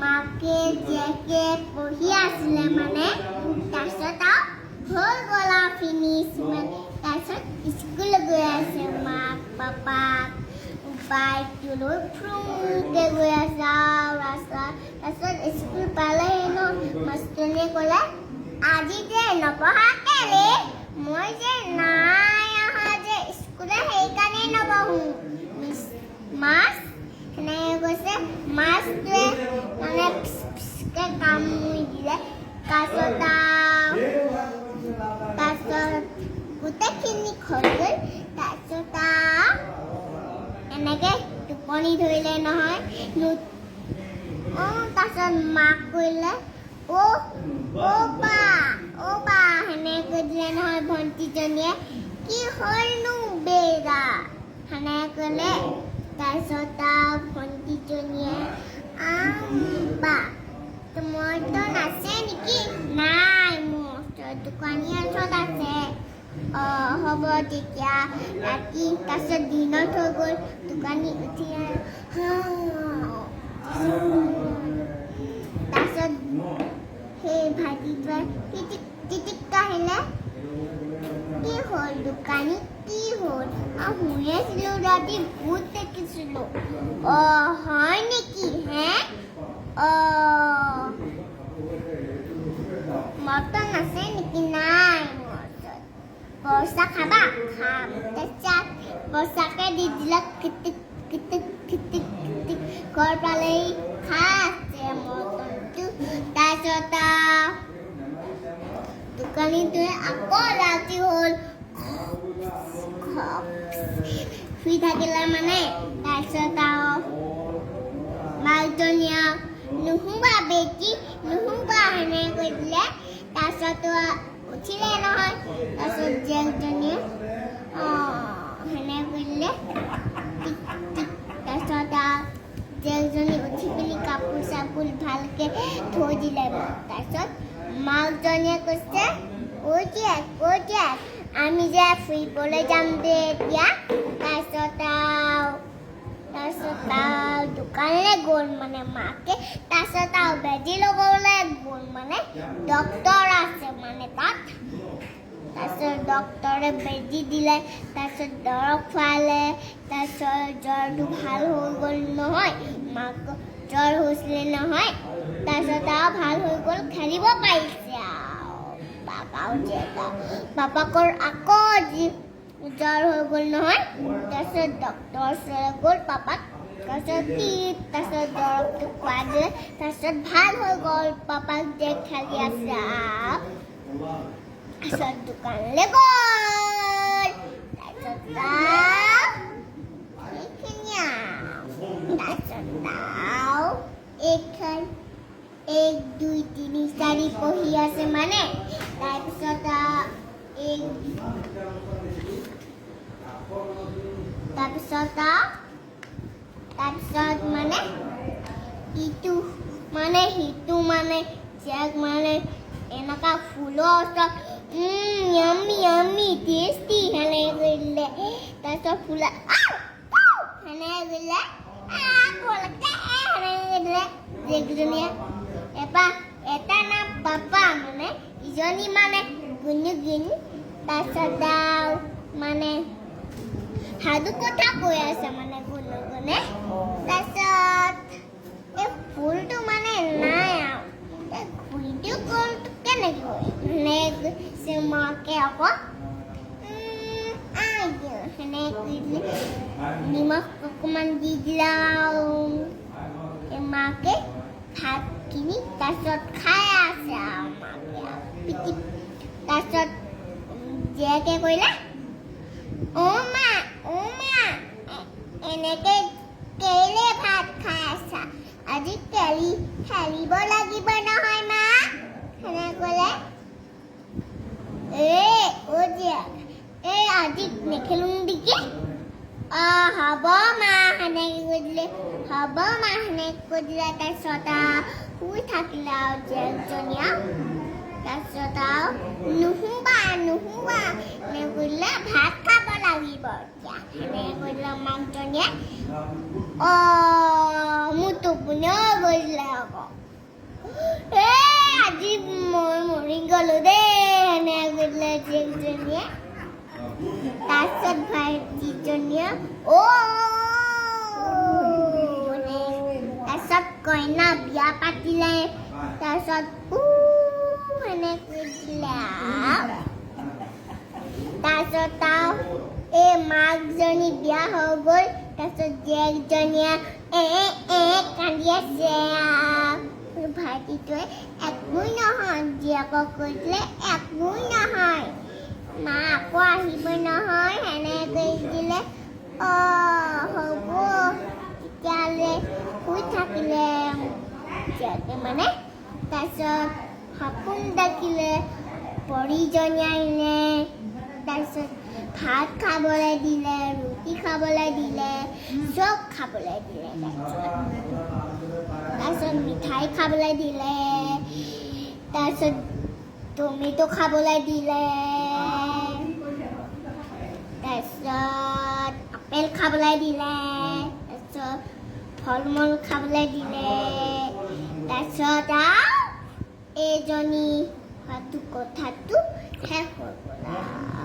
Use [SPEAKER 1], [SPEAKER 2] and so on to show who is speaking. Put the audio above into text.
[SPEAKER 1] মাকে জীয়েকে পঢ়ি আছিলে মানে তাৰপিছত হৈ গ'ল ফিনিছ মানে তাৰপিছত স্কুল গৈ আছে মাক পাপাক বাইক লৈ ফ্ৰুকে গৈ আছে ৰাস্তাত তাৰপিছত স্কুল পালেহি ন মাষ্টৰনীয়ে ক'লে আজি যে নপঢ়া কেলে মই যে নাই অহা যে স্কুলে সেইকাৰণে নপঢ়োঁ মাছ সেনেকৈ কৈছে মাছটোৱে মানে পিছকৈ কামুৰি দিলে তাৰপিছত গোটেইখিনি হৈ গ'ল তাৰপিছত এনেকৈ টোপনি ধৰিলে নহয় তাৰপিছত মাক কৰিলে অ' বা সেনেকৈ দিলে নহয় ভণ্টিজনীয়ে কি হ'লনো বেগা সেনেকৈ ক'লে তাৰপিছত ভণ্টিজনীয়ে বা মইতো নাচে নেকি নাই মোৰ দোকানীৰ ওচৰত আছে হ'ব তেতিয়া ৰাতি তাৰপিছত দিনত হৈ গ'ল দোকানী উঠি তাৰপিছত সেই ভাইটিটোৱে টিটিক আহিলে কি হ'ল দোকানী কি হ'ল শুই আছিলোঁ ৰাতি ভূত দেখিছিলোঁ হয় নেকি হে মটন আছে নেকি নাই পইচা খাবা খাম তাৰপিছত পইচাকে দি দিলে খিটিক ঘৰ পালেহি খাই আছে মটনটো তাৰপিছত দোকানীটোৱে আকৌ ৰাতি হ'ল শুই থাকিলে মানে তাৰপিছত মাকজনীয়ে নুশুবা বেটি নুশুবা সেনেকৈ কৈ দিলে তাৰপিছত উঠিলে নহয় তাৰপিছত জীয়েকজনীয়ে সেনেকৈ কৰিলে তাৰপিছত জীয়েকজনী উঠি পিনি কাপোৰ চাপোৰ ভালকৈ থৈ দিলে তাৰপিছত মাকজনীয়ে কৈছে অ' জীয়েক আমি যে ফুৰিবলৈ যাম দে এতিয়া তাৰপিছত দোকানলৈ গ'ল মানে মাকে তাৰপিছত বেজী লগাবলৈ গ'ল মানে ডক্তৰ আছে মানে তাত তাৰপিছত ডক্তৰে বেজী দিলে তাৰপিছত দৰৱ খোৱালে তাৰপিছত জ্বৰটো ভাল হৈ গ'ল নহয় মাক জ্বৰ হৈছিলে নহয় তাৰপিছত ভাল হৈ গ'ল খেলিব পাৰিছে পাপাকৰ আকৌ জ্বৰ হৈ গ'ল নহয় তাৰপিছত ডক্তৰ ওচৰলৈ গ'ল পাপাক তাৰপিছত দৰৱটো খুৱাই দিলে তাৰপিছত ভাল হৈ গ'ল পাপাক যে খেলি আছে তাৰপিছত দোকানলৈ গ'ল তাৰপিছত 1 2 3 4 পঢ়ি আছে মানে তাৰপিছত মানে ইটো মানে সিটো মানে চেক মানে এনেকুৱা ফুলৰ ওচৰত য়ামি টেষ্টি সেনেকৈ কৰিলে তাৰপিছত ফুলা সেনেকৈ কৰিলে জীয়েকজনীয়ে এটা নাম পাপা মানে ইজনী মানে গুণগুণ তাৰপিছত মানে সাধু কথা কৈ আছে মানে গুণগুণে তাৰপিছত এই ফুলটো মানে নাই আৰু ভিডিঅ' কলটো কেনেকৈ হয় সেনেকৈ মাকে আকৌ সেনেকৈ নিমখ অকণমান দি দিলে মাকে ভাতখিনি তাৰপিছত খাই আছে আৰু মাকে তাৰপিছত জীয়েকে কৰিলে অ' মা এনেকৈ কেলে ভাত খাই আছা আজি খেলিব লাগিব নহয় মা সেনেকৈ ক'লে অ' জীয়েক আজি নেখেলোঁ নেকি হ'ব মা সেনেকৈ কৈ দিলে হ'ব মা সেনেকৈ কৈ দিলে তাৰপিছত শুই থাকিলে আৰু জীয়েকজনীয়ে তাৰপিছত নুশুবা এনেকৈ কৰিলে ভাত খাব লাগিব এতিয়া সেনেকৈ কৰিলে মাকজনীয়ে মোৰ টোপনিও গৈছিলে আকৌ আজি মই মৰি গ'লো দেই এনেকৈ কৰিলে জীয়েকজনীয়ে তাৰপিছত ভাইটিজনীয়ে তাৰপিছত কইনা বিয়া পাতিলে তাৰপিছত এনেকৈ দিলে তাৰপিছত এই মাকজনী বিয়া হৈ গ'ল তাৰপিছত জীয়েকজনীয়ে কান্দি আছে ভাইটিটোৱে একোই নহয় জীয়েকক কৈছিলে একোই নহয় মা আকৌ আহিব নহয় সেনেকৈ দিলে হ'ব তেতিয়াহ'লে শুই থাকিলে জীয়েকে মানে তাৰপিছত সপোন দেখিলে পৰিজনী আহিলে তাৰপিছত ভাত খাবলৈ দিলে ৰুটি খাবলৈ দিলে চব খাবলৈ দিলে তাৰপিছত মিঠাই খাবলৈ দিলে তাৰপিছত টমেটো খাবলৈ দিলে তাৰপিছত আপেল খাবলৈ দিলে তাৰপিছত ফল মূল খাবলৈ দিলে তাৰপিছত এইজনী কথাটো শেষ হৈ গ'ল